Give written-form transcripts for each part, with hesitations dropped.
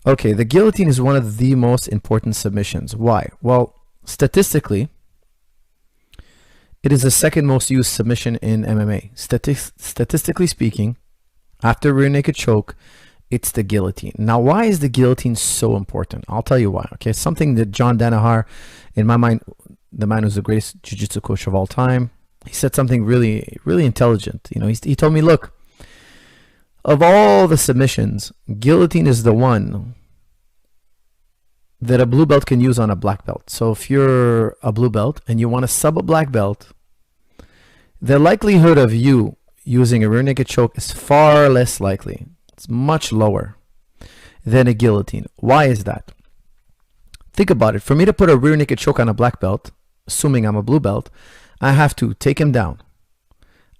Okay, the guillotine is one of the most important submissions. Why? Well, statistically, it is the second most used submission in MMA. Statistically speaking, after rear naked choke, it's the guillotine. Now, why is the guillotine so important? I'll tell you why. Okay, something that John Danaher, in my mind, the man who's the greatest jiu-jitsu coach of all time, he said something really, really intelligent. You know, he told me, look, of all the submissions, guillotine is the one that a blue belt can use on a black belt. So if you're a blue belt and you want to sub a black belt, the likelihood of you using a rear naked choke is far less likely. It's much lower than a guillotine. Why is that? Think about it. For me to put a rear naked choke on a black belt, assuming I'm a blue belt, I have to take him down.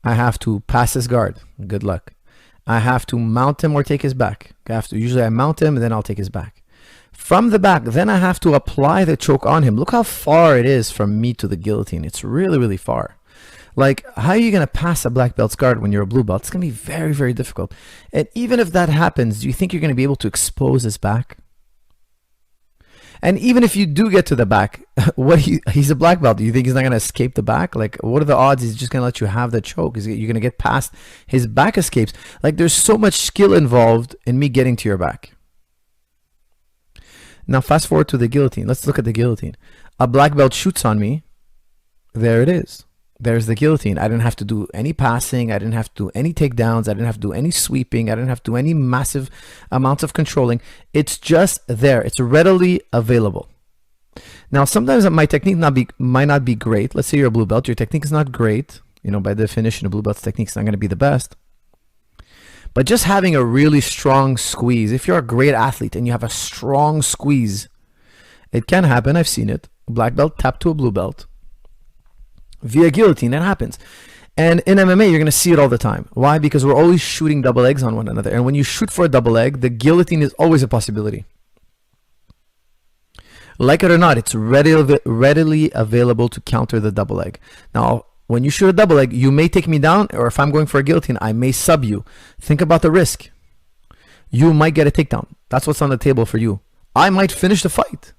I have to pass his guard. Good luck. I have to mount him or take his back. Usually I mount him and then I'll take his back. From the back, then I have to apply the choke on him. Look how far it is from me to the guillotine. It's really, really far. Like, how are you going to pass a black belt's guard when you're a blue belt? It's going to be very, very difficult. And even if that happens, do you think you're going to be able to expose his back? And even if you do get to the back, he's a black belt. Do you think he's not going to escape the back? Like, what are the odds he's just going to let you have the choke? You're going to get past his back escapes. Like, there's so much skill involved in me getting to your back. Now, fast forward to the guillotine. Let's look at the guillotine. A black belt shoots on me. There it is. There's the guillotine. I didn't have to do any passing. I didn't have to do any takedowns. I didn't have to do any sweeping. I didn't have to do any massive amounts of controlling. It's just there. It's readily available. Now, sometimes my technique might not be great. Let's say you're a blue belt. Your technique is not great. You know, by definition, a blue belt's technique is not going to be the best. But just having a really strong squeeze, if you're a great athlete and you have a strong squeeze, it can happen. I've seen it. Black belt tap to a blue belt. Via guillotine, that happens. And in MMA, you're going to see it all the time. Why? Because we're always shooting double legs on one another. And when you shoot for a double leg, the guillotine is always a possibility. Like it or not, it's readily available to counter the double leg. Now, when you shoot a double leg, you may take me down, or if I'm going for a guillotine, I may sub you. Think about the risk. You might get a takedown. That's what's on the table for you. I might finish the fight.